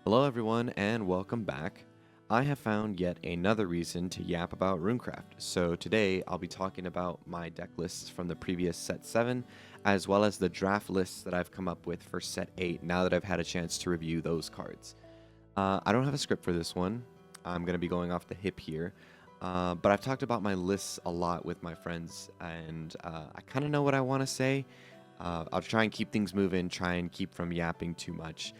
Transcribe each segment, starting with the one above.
Hello everyone and welcome back. I have found yet another reason to yap about RuneCraft. So today I'll be talking about my deck lists from the previous set 7 as well as the draft lists that I've come up with for set 8 now that I've had a chance to review those cards. I don't have a script for this one. I'm going to be going off the hip here. But I've talked about my lists a lot with my friends and I kind of know what I want to say. I'll try and keep things moving, try and keep from yapping too much.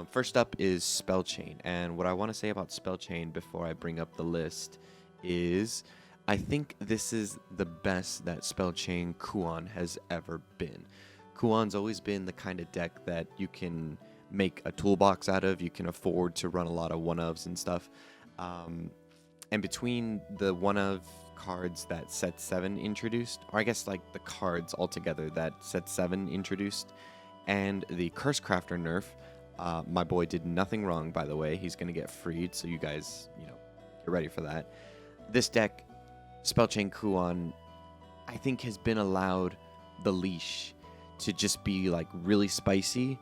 First up is Spellchain, and what I want to say about Spellchain before I bring up the list is I think this is the best that Spellchain Kuon has ever been. Kuon's always been the kind of deck that you can make a toolbox out of, you can afford to run a lot of one-ofs and stuff. And between the one-of cards that set 7 introduced, or I guess like the cards altogether that set 7 introduced, and the Curse Crafter nerf, my boy did nothing wrong, by the way. He's going to get freed, so you guys, get ready for that. This deck, Spellchain Kuon, I think has been allowed the leash to just be like really spicy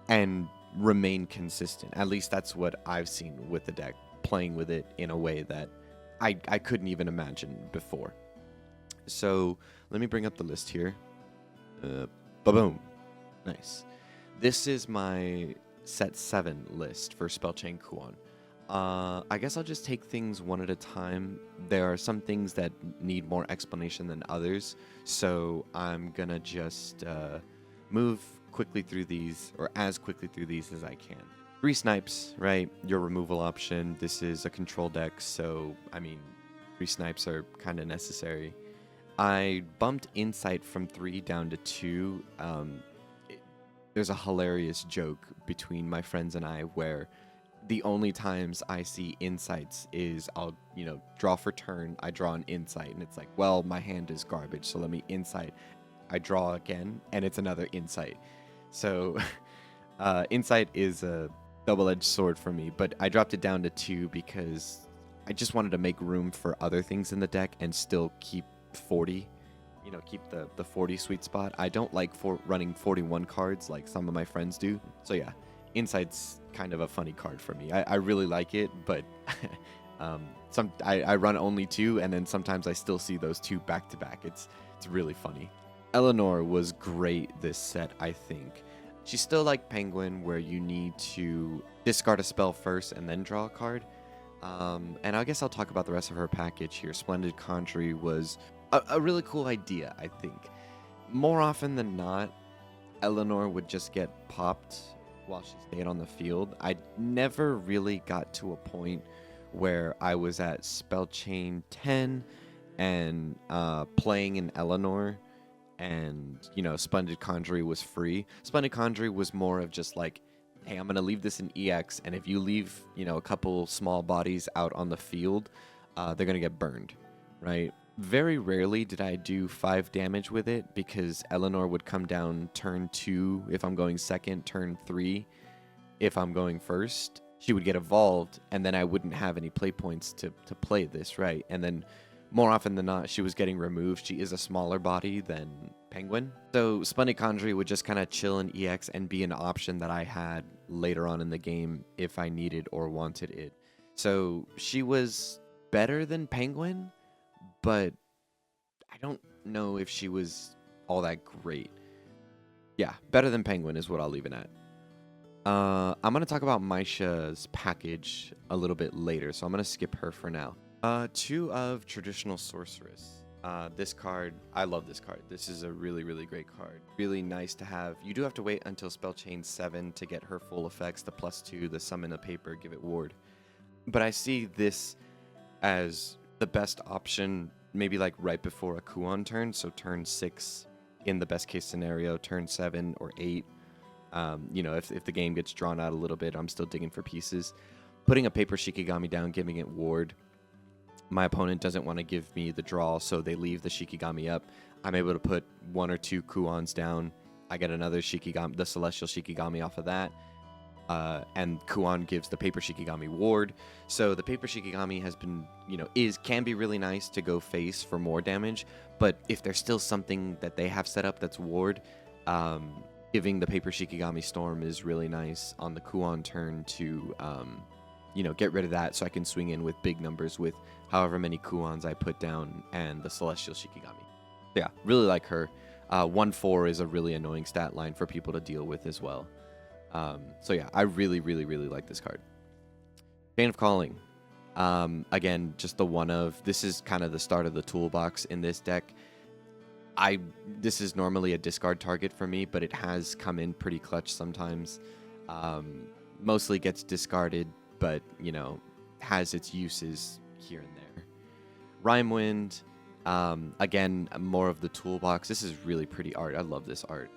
and remain consistent. At least that's what I've seen with the deck, playing with it in a way that I couldn't even imagine before. So let me bring up the list here. Ba-boom. Nice. This is my set 7 list for Spellchain Kuon. I guess I'll just take things one at a time. There are some things that need more explanation than others, so I'm gonna just move quickly through these, or as quickly through these as I can. 3 snipes, right? Your removal option. This is a control deck, so, I mean, 3 snipes are kind of necessary. I bumped Insight from 3 down to 2. There's a hilarious joke between my friends and I where the only times I see insights is I'll, draw for turn, I draw an insight, and it's like, well, my hand is garbage, so let me insight. I draw again, and it's another insight. So, insight is a double-edged sword for me, but I dropped it down to 2 because I just wanted to make room for other things in the deck and still keep 40. Keep the 40 sweet spot. I don't like running 41 cards like some of my friends do. So yeah, Insight's kind of a funny card for me. I really like it, but I run only 2, and then sometimes I still see those 2 back to back. It's really funny. Eleanor was great this set, I think. She's still like Penguin, where you need to discard a spell first and then draw a card. And I guess I'll talk about the rest of her package here. Splendid Conjury was a really cool idea, I think. More often than not, Eleanor would just get popped while she stayed on the field. I never really got to a point where I was at Spellchain 10 and playing an Eleanor and, Splendid Conjury was free. Splendid Conjury was more of just like, hey, I'm going to leave this in EX, and if you leave, a couple small bodies out on the field, they're going to get burned, right? Very rarely did I do 5 damage with it because Eleanor would come down turn 2 if I'm going second, turn 3 if I'm going first. She would get evolved, and then I wouldn't have any play points to play this, right? And then more often than not, she was getting removed. She is a smaller body than Penguin. So Splendid Conjury would just kind of chill in EX and be an option that I had later on in the game if I needed or wanted it. So she was better than Penguin, but I don't know if she was all that great. Yeah, better than Penguin is what I'll leave it at. I'm going to talk about Maisha's package a little bit later, so I'm going to skip her for now. 2 of Traditional Sorceress. This card, I love this card. This is a really, really great card. Really nice to have. You do have to wait until Spellchain 7 to get her full effects, the +2, the summon a paper, give it ward. But I see this as the best option, maybe like right before a Kuon turn, so turn 6 in the best case scenario, turn 7 or 8. If the game gets drawn out a little bit, I'm still digging for pieces. Putting a paper Shikigami down, giving it ward. My opponent doesn't want to give me the draw, so they leave the Shikigami up. I'm able to put 1 or 2 Kuons down. I get another Shikigami, the Celestial Shikigami off of that. And Kuon gives the paper Shikigami ward. So the paper Shikigami has been, can be really nice to go face for more damage. But if there's still something that they have set up that's ward, giving the Paper Shikigami Storm is really nice on the Kuon turn to, get rid of that so I can swing in with big numbers with however many Kuons I put down and the Celestial Shikigami. Yeah, really like her. 1-4 is a really annoying stat line for people to deal with as well. So yeah, I really, really, really like this card. Chain of Calling. Again, just the one of. This is kind of the start of the toolbox in this deck. This is normally a discard target for me, but it has come in pretty clutch sometimes. Mostly gets discarded, but, has its uses here and there. Rhymewind, again, more of the toolbox. This is really pretty art. I love this art.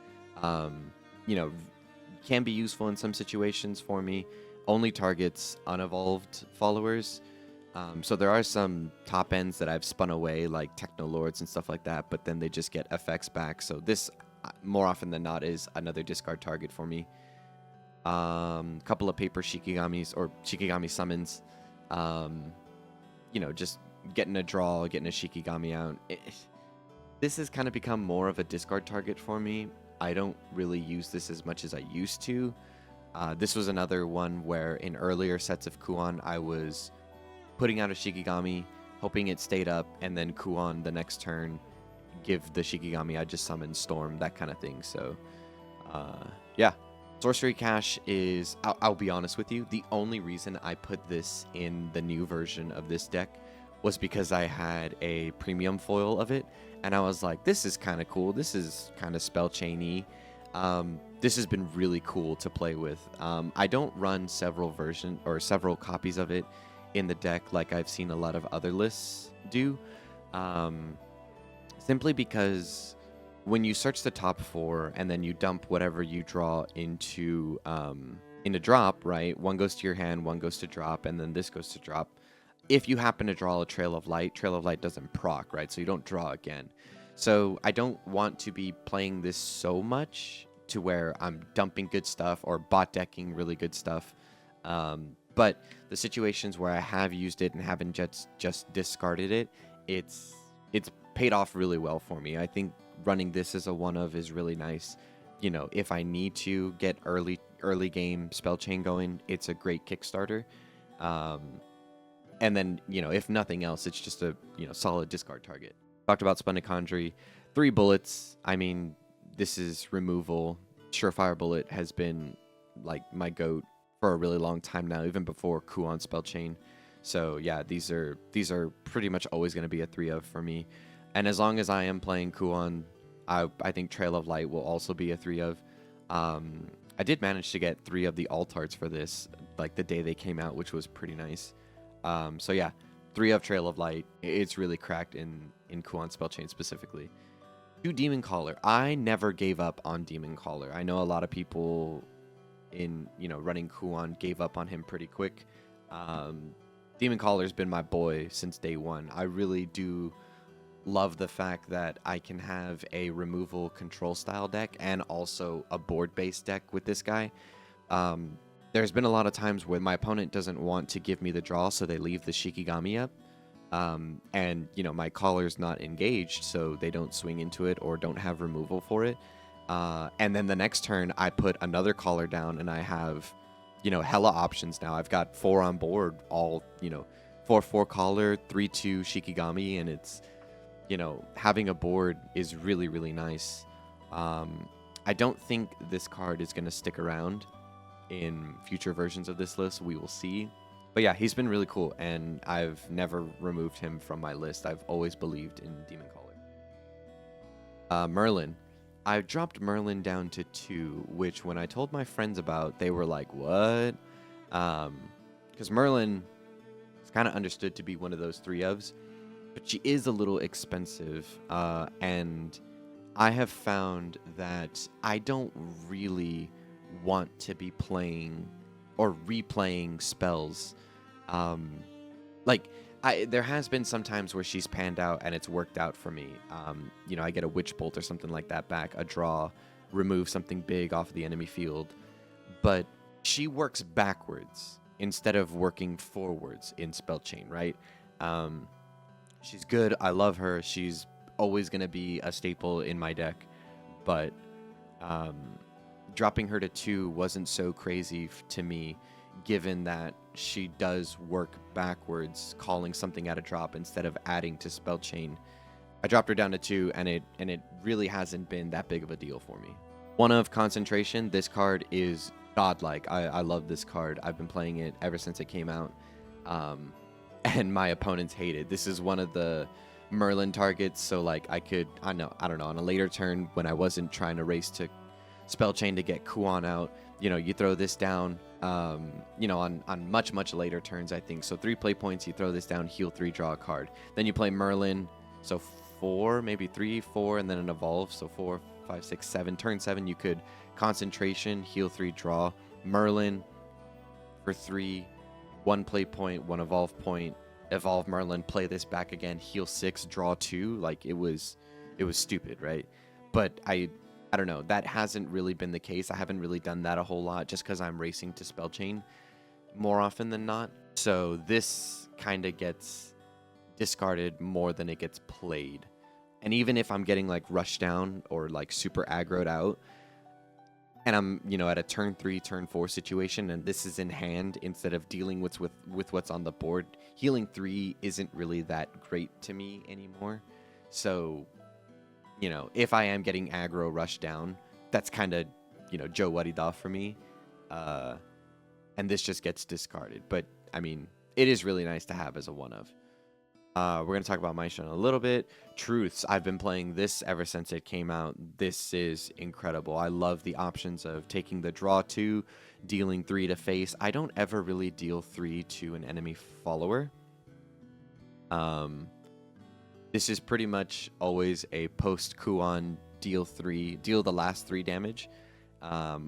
Can be useful in some situations for me. Only targets unevolved followers. So there are some top ends that I've spun away, like Techno Lords and stuff like that, but then they just get effects back. So this, more often than not, is another discard target for me. Couple of Paper Shikigamis or Shikigami summons. Just getting a draw, getting a Shikigami out. This has kind of become more of a discard target for me. I don't really use this as much as I used to. This was another one where in earlier sets of Kuon, I was putting out a Shikigami, hoping it stayed up, and then Kuon the next turn, give the Shikigami I just summoned Storm, that kind of thing. So, yeah. Sorcery Cache is, I'll be honest with you, the only reason I put this in the new version of this deck was because I had a premium foil of it, and I was like, this is kind of cool. This is kind of Spellchain-y. This has been really cool to play with. I don't run several copies of it in the deck like I've seen a lot of other lists do, simply because when you search the top 4 and then you dump whatever you draw into drop, right? One goes to your hand, one goes to drop, and then this goes to drop. If you happen to draw a Trail of Light doesn't proc, right? So you don't draw again. So I don't want to be playing this so much to where I'm dumping good stuff or bot decking really good stuff. But the situations where I have used it and haven't just discarded it, it's paid off really well for me. I think running this as a one-of is really nice. If I need to get early game Spellchain going, it's a great Kickstarter. And then, if nothing else, it's just a, solid discard target. Talked about Splendid Conjury. 3 bullets. I mean, this is removal. Surefire Bullet has been, like, my goat for a really long time now, even before Kuon Spellchain. So, yeah, these are pretty much always going to be a 3-of for me. And as long as I am playing Kuon, I think Trail of Light will also be a 3-of. I did manage to get 3 of the alt arts for this, like, the day they came out, which was pretty nice. So yeah, 3 of Trail of Light. It's really cracked in Kuon Spellchain specifically. 2 Demon Caller. I never gave up on Demon Caller. I know a lot of people in running Kuon gave up on him pretty quick. Demon Caller's been my boy since day one. I really do love the fact that I can have a removal control style deck and also a board based deck with this guy. There's been a lot of times where my opponent doesn't want to give me the draw, so they leave the Shikigami up. And, my caller's not engaged, so they don't swing into it or don't have removal for it. And then the next turn, I put another caller down, and I have, hella options now. I've got 4 on board, all, 4/4 caller, 3/2 Shikigami, and it's, having a board is really, really nice. I don't think this card is going to stick around in future versions of this list. We will see. But yeah, he's been really cool, and I've never removed him from my list. I've always believed in Demon Caller. Merlin. I dropped Merlin down to 2, which when I told my friends about, they were like, what? Because Merlin is kind of understood to be one of those 3-ofs, but she is a little expensive, and I have found that I don't really want to be playing or replaying spells. There has been some times where she's panned out and it's worked out for me. I get a Witch Bolt or something like that back, a draw, remove something big off the enemy field. But she works backwards instead of working forwards in Spellchain, right? She's good. I love her. She's always going to be a staple in my deck. But dropping her to 2 wasn't so crazy to me, given that she does work backwards, calling something at a drop instead of adding to Spellchain. I dropped her down to 2, and it really hasn't been that big of a deal for me. One of Concentration, this card is godlike. I love this card. I've been playing it ever since it came out, and my opponents hate it. This is one of the Merlin targets, so like I don't know, on a later turn when I wasn't trying to race to Spellchain to get Kuan out, you throw this down, on much later turns, I think. So 3 play points, you throw this down, heal 3, draw a card. Then you play Merlin, so 4, maybe 3, 4, and then an evolve, so 4, 5, 6, 7. Turn 7, you could Concentration, heal 3, draw. Merlin for 3, 1 play point, 1 evolve point. Evolve Merlin, play this back again, heal 6, draw 2. Like, it was stupid, right? But I don't know. That hasn't really been the case. I haven't really done that a whole lot just because I'm racing to Spellchain more often than not. So this kind of gets discarded more than it gets played. And even if I'm getting like rushed down or like super aggroed out, and I'm at a turn 3, turn 4 situation, and this is in hand instead of dealing with what's on the board, healing 3 isn't really that great to me anymore. So if I am getting aggro rushed down, that's kind of Joe Wadida for me, and this just gets discarded. But I mean, it is really nice to have as a one of. We're going to talk about Maisha in a little bit. Truths, I've been playing this ever since it came out. This is incredible. I love the options of taking the draw 2, dealing 3 to face. I don't ever really deal 3 to an enemy follower. This is pretty much always a post-Kuan deal the last 3 damage,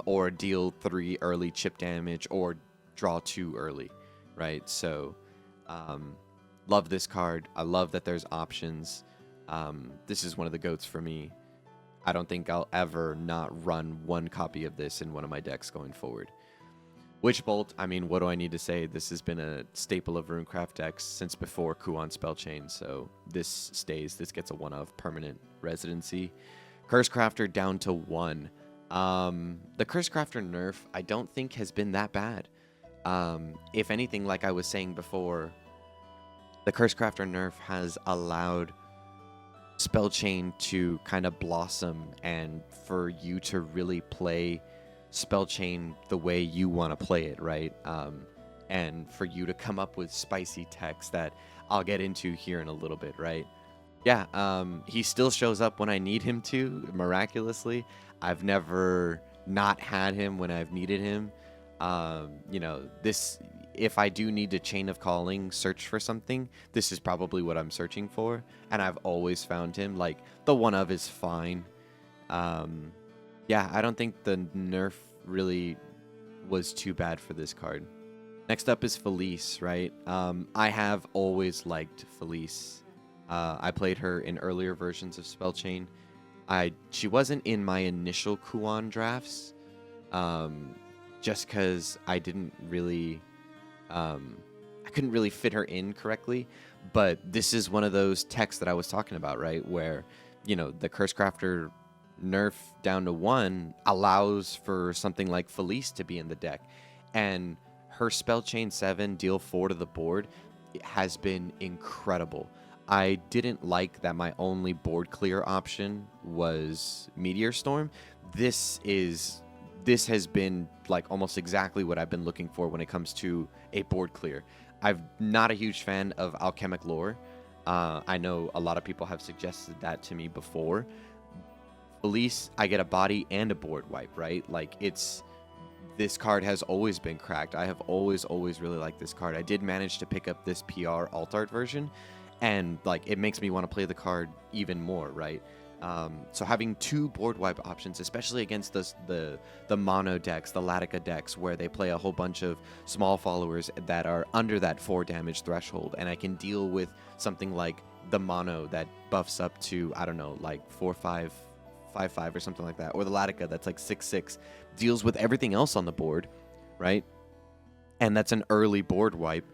or deal 3 early chip damage, or draw 2 early, right? So, love this card. I love that there's options. This is one of the GOATs for me. I don't think I'll ever not run 1 copy of this in one of my decks going forward. Witch Bolt, I mean, what do I need to say? This has been a staple of RuneCraft decks since before Kuan Spellchain, so this stays. This gets a one-of permanent residency. Curse Crafter down to 1. The Curse Crafter nerf, I don't think has been that bad. If anything, like I was saying before, the Curse Crafter nerf has allowed Spellchain to kind of blossom and for you to really play Spellchain the way you want to play it, right? And for you to come up with spicy text that I'll get into here in a little bit, right? Yeah, he still shows up when I need him to, miraculously. I've never not had him when I've needed him. This, if I do need to Chain of Calling search for something, this is probably what I'm searching for, and I've always found him. Like, the one of is fine. Yeah, I don't think the nerf really was too bad for this card. Next up is Felice, right? I have always liked Felice. I played her in earlier versions of Spellchain. She wasn't in my initial Kuan drafts, just because I didn't really, I couldn't really fit her in correctly. But this is one of those techs that I was talking about, right? Where, the Curse Crafter nerf down to 1 allows for something like Felice to be in the deck. And her Spellchain 7, deal 4 to the board, has been incredible. I didn't like that my only board clear option was Meteor Storm. This has been like almost exactly what I've been looking for when it comes to a board clear. I'm not a huge fan of Alchemic Lore. I know a lot of people have suggested that to me before. Felice, I get a body and a board wipe, right? Like, this card has always been cracked. I have always really liked this card. I did manage to pick up this PR alt art version, and like, it makes me want to play the card even more, right? So having 2 board wipe options, especially against the mono decks, the Latica decks, where they play a whole bunch of small followers that are under that 4 damage threshold, and I can deal with something like the mono that buffs up to, I don't know, like 4/5, 5/5 or something like that, or the Latica that's like 6/6, deals with everything else on the board, right? And that's an early board wipe.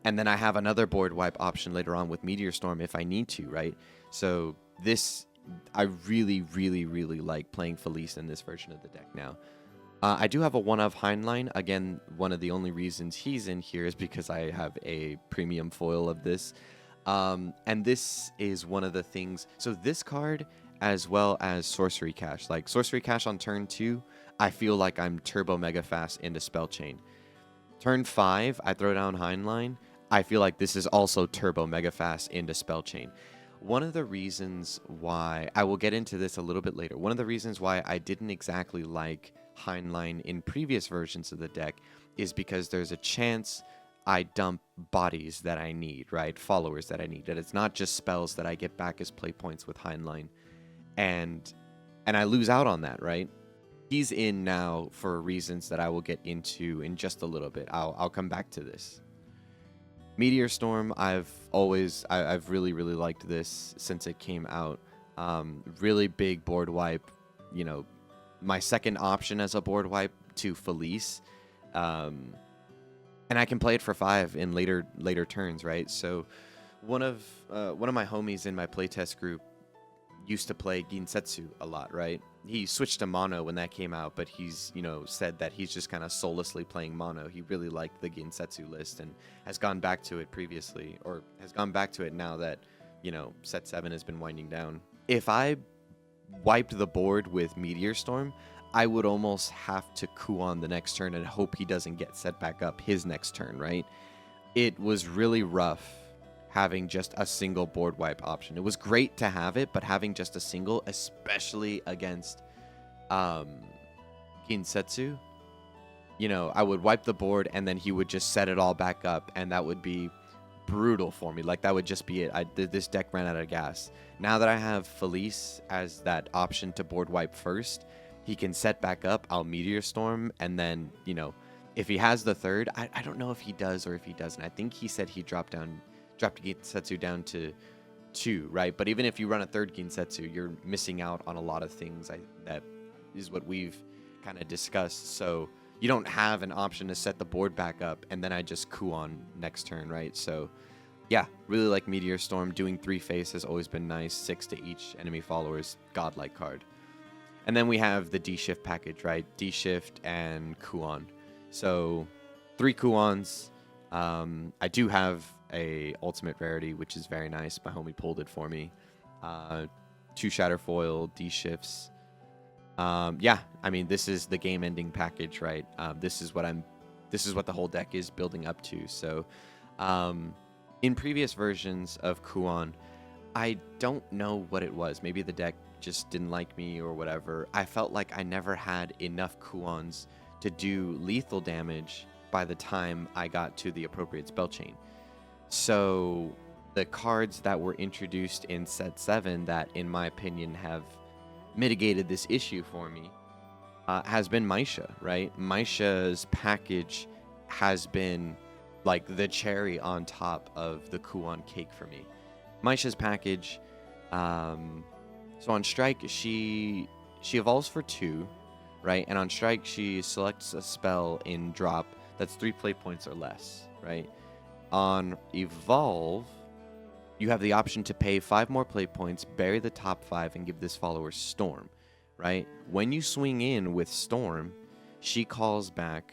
And then I have another board wipe option later on with Meteor Storm if I need to, right? So this, I really like playing Felice in this version of the deck now. I do have a one of Heinlein. Again, one of the only reasons he's in here is because I have a premium foil of this. And this is one of the things. So this card, as well as Sorcery Cache. Like Sorcery Cache on turn 2, I feel like I'm turbo mega fast into Spellchain. Turn 5, I throw down Heinlein. I feel like this is also turbo mega fast into Spellchain. One of the reasons why, I will get into this a little bit later, one of the reasons why I didn't exactly like Heinlein in previous versions of the deck is because there's a chance I dump bodies that I need, right? Followers that I need. That it's not just spells that I get back as play points with Heinlein. And I lose out on that, right? He's in now for reasons that I will get into in just a little bit. I'll come back to this. Meteor Storm, I've really liked this since it came out. Really big board wipe, you know, my second option as a board wipe to Felice. And I can play it for 5 in later turns, right? So one of my homies in my playtest group used to play Ginsetsu a lot, right? He switched to mono when that came out, but he's, you know, said that he's just kind of soullessly playing mono. He really liked the Ginsetsu list and has gone back to it previously, or has gone back to it now that, you know, set 7 has been winding down. If I wiped the board with Meteor Storm, I would almost have to Kuon the next turn and hope he doesn't get set back up his next turn, right? It was really rough having just a single board wipe option. It was great to have it, but having just a single, especially against Ginsetsu, you know, I would wipe the board and then he would just set it all back up, and that would be brutal for me. Like, that would just be it. This deck ran out of gas. Now that I have Felice as that option to board wipe first, he can set back up, I'll Meteor Storm, and then, you know, if he has the third, I don't know if he does or if he doesn't. I think he said he dropped Ginsetsu down to 2, right? But even if you run a third Ginsetsu, you're missing out on a lot of things. That is what we've kind of discussed. So you don't have an option to set the board back up, and then I just Kuon next turn, right? So yeah, really like Meteor Storm. Doing 3 face has always been nice. 6 to each enemy follower's godlike card. And then we have the D-Shift package, right? D-Shift and Kuon. So 3 Kuons. I do have a ultimate rarity, which is very nice. My homie pulled it for me. 2 Shatterfoil, D-Shifts. Yeah, I mean, this is the game-ending package, right? This is what the whole deck is building up to. So, in previous versions of Kuon, I don't know what it was. Maybe the deck just didn't like me or whatever. I felt like I never had enough Kuons to do lethal damage by the time I got to the appropriate spell chain. So the cards that were introduced in set 7 that, in my opinion, have mitigated this issue for me has been Maisha, right? Maisha's package has been like the cherry on top of the Kuon cake for me. Maisha's package, so on strike, she evolves for 2, right? And on strike, she selects a spell in drop that's 3 play points or less, right? On evolve, you have the option to pay 5 more play points, bury the top 5, and give this follower Storm, right? When you swing in with Storm, she calls back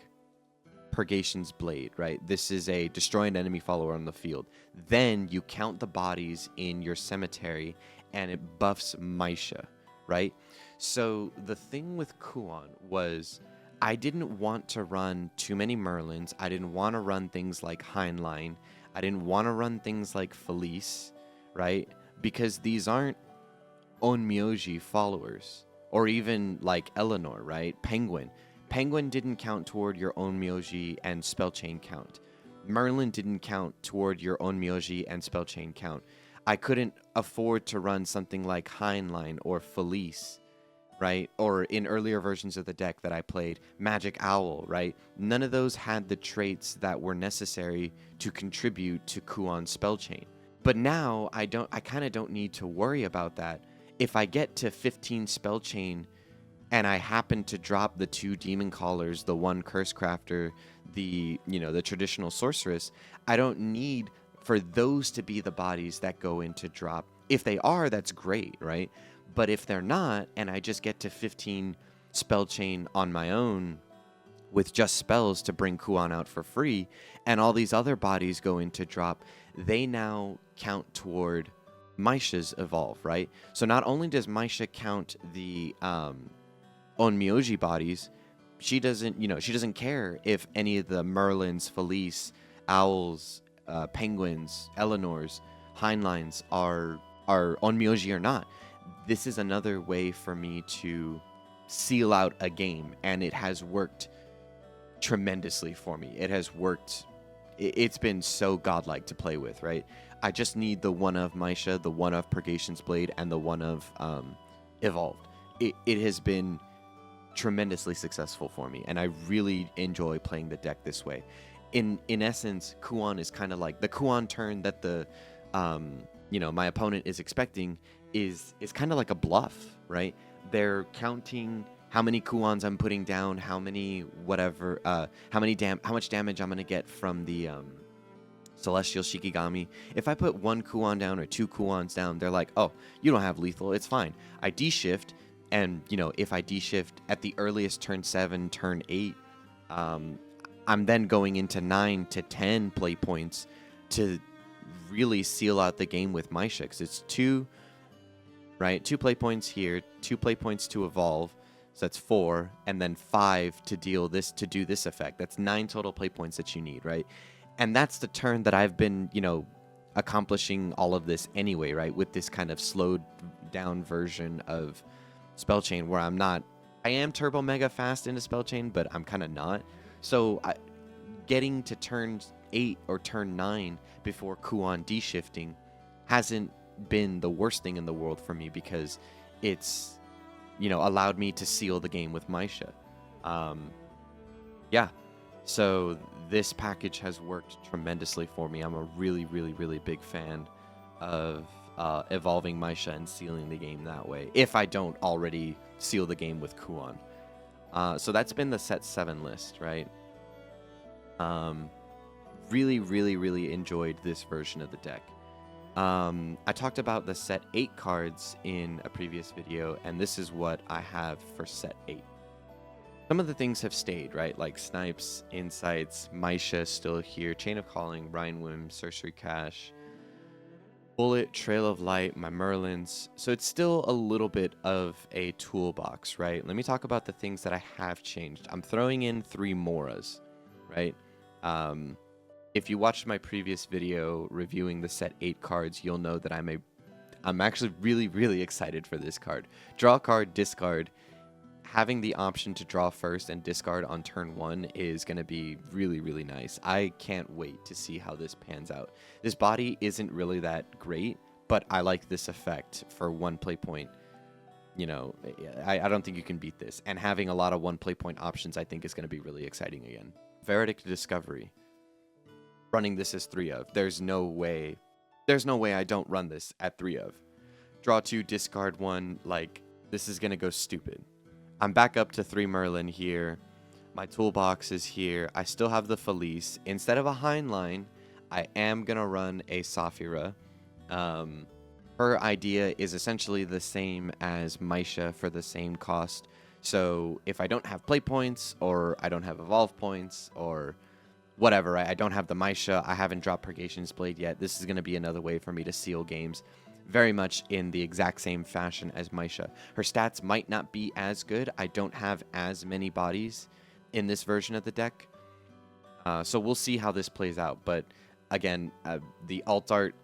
Purgation's Blade, right? This is a destroy an enemy follower on the field. Then you count the bodies in your cemetery, and it buffs Maisha, right? So the thing with Kuon was I didn't want to run too many Merlins. I didn't want to run things like Heinlein. I didn't want to run things like Felice, right? Because these aren't Onmyoji followers. Or even like Eleanor, right? Penguin. Penguin didn't count toward your Onmyoji and Spellchain count. Merlin didn't count toward your Onmyoji and Spellchain count. I couldn't afford to run something like Heinlein or Felice, right? Or in earlier versions of the deck that I played, Magic Owl, right? None of those had the traits that were necessary to contribute to Kuon's Spellchain. But now I kind of don't need to worry about that. If I get to 15 Spellchain and I happen to drop the 2 Demon Callers, the 1 Curse Crafter, the traditional Sorceress, I don't need for those to be the bodies that go into drop. If they are, that's great, right? But if they're not, and I just get to 15 Spellchain on my own with just spells to bring Kuan out for free, and all these other bodies go into drop, they now count toward Maisha's evolve, right? So not only does Maisha count the Onmyoji bodies, she doesn't care if any of the Merlins, Felice, Owls, Penguins, Eleanors, Heinleins are Onmyoji or not. This is another way for me to seal out a game, and it has worked tremendously for me. It has worked. It's been so godlike to play with, right? I just need the one of Maisha, the one of Purgation's Blade, and the one of Evolved. It has been tremendously successful for me, and I really enjoy playing the deck this way. In essence, Kuan is kind of like the Kuan turn that the my opponent is expecting is kind of like a bluff, right? They're counting how many Kuans I'm putting down, how many whatever, how much damage I'm gonna get from the Celestial Shikigami. If I put one Kuan down or two Kuans down, they're like, oh, you don't have lethal, it's fine. I D-shift, and if I D-shift at the earliest turn 7, turn 8, I'm then going into 9 to 10 play points to really seal out the game with Maisha, because it's 2 play points here, 2 play points to evolve, so that's 4, and then 5 to do this effect. That's 9 total play points that you need, right? And that's the turn that I've been, accomplishing all of this anyway, right? With this kind of slowed down version of Spellchain, where I am turbo mega fast into Spellchain, but I'm kind of not. So getting to turn 8 or turn 9 before Kuan D-shifting hasn't been the worst thing in the world for me, because it's, allowed me to seal the game with Maisha. Yeah. So this package has worked tremendously for me. I'm a really, really, really big fan of evolving Maisha and sealing the game that way, if I don't already seal the game with Kuan. So that's been the set 7 list, right? Really, really, really enjoyed this version of the deck. I talked about the set 8 cards in a previous video, and this is what I have for set 8. Some of the things have stayed, right? Like Snipes, Insights, Maisha still here, Chain of Calling, Rhinewim, Sorcery Cache, Bullet, Trail of Light, my Merlins. So it's still a little bit of a toolbox, right? Let me talk about the things that I have changed. I'm throwing in 3 Moras, right? If you watched my previous video reviewing the set 8 cards, you'll know that I'm actually really, really excited for this card. Draw a card, discard. Having the option to draw first and discard on turn 1 is going to be really, really nice. I can't wait to see how this pans out. This body isn't really that great, but I like this effect for 1 play point. I don't think you can beat this. And having a lot of 1 play point options, I think, is going to be really exciting again. Verdict Discovery. Running this as 3 of. There's no way I don't run this at 3 of. Draw 2, discard 1. Like, this is going to go stupid. I'm back up to 3 Merlin here. My toolbox is here. I still have the Felice. Instead of a Heinlein, I am going to run a Saphira. Her idea is essentially the same as Maisha for the same cost. So if I don't have play points, or I don't have evolve points, or whatever, I don't have the Maisha, I haven't dropped Purgation's Blade yet, this is going to be another way for me to seal games. Very much in the exact same fashion as Maisha. Her stats might not be as good. I don't have as many bodies in this version of the deck. So we'll see how this plays out. But again, the alt art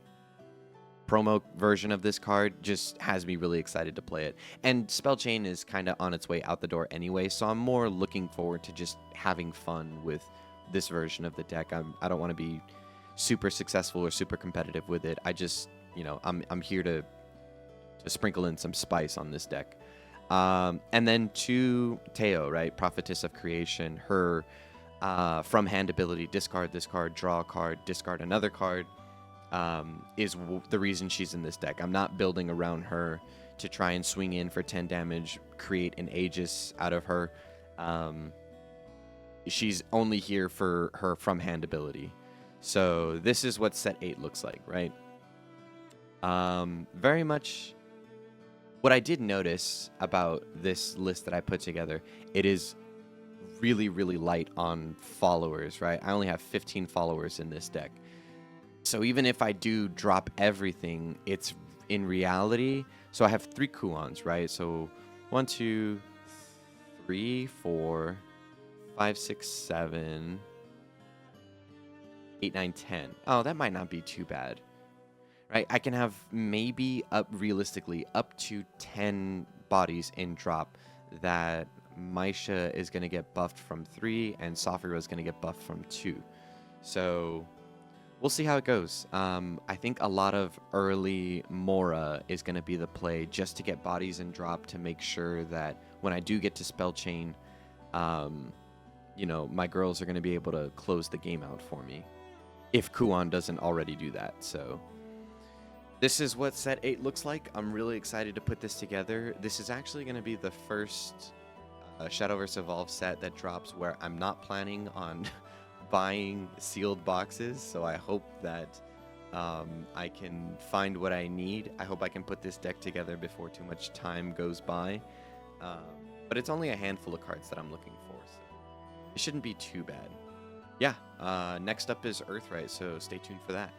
promo version of this card just has me really excited to play it. And Spellchain is kind of on its way out the door anyway, so I'm more looking forward to just having fun with this version of the deck. I don't want to be super successful or super competitive with it. I just... I'm here to sprinkle in some spice on this deck. And then to Teo, right? Prophetess of Creation. Her from hand ability, discard this card, draw a card, discard another card, is the reason she's in this deck. I'm not building around her to try and swing in for 10 damage, create an Aegis out of her. She's only here for her from hand ability. So this is what set 8 looks like, right? Very much What I did notice about this list that I put together, it is really, really light on followers, right? I only have 15 followers in this deck. So even if I do drop everything, it's in reality. So I have 3 Kuons, right? So 1, 2, 3, 4, 5, 6, 7, 8, 9, 10. Oh, that might not be too bad, right? I can have maybe realistically up to 10 bodies in drop that Maisha is going to get buffed from 3 and Safira is going to get buffed from 2. So we'll see how it goes. I think a lot of early Mora is going to be the play just to get bodies in drop to make sure that when I do get to Spellchain, you know, my girls are going to be able to close the game out for me if Kuon doesn't already do that. So this is what set 8 looks like. I'm really excited to put this together. This is actually going to be the first Shadowverse Evolved set that drops where I'm not planning on buying sealed boxes, so I hope that I can find what I need. I hope I can put this deck together before too much time goes by. But it's only a handful of cards that I'm looking for, so it shouldn't be too bad. Yeah, next up is Earthright, so stay tuned for that.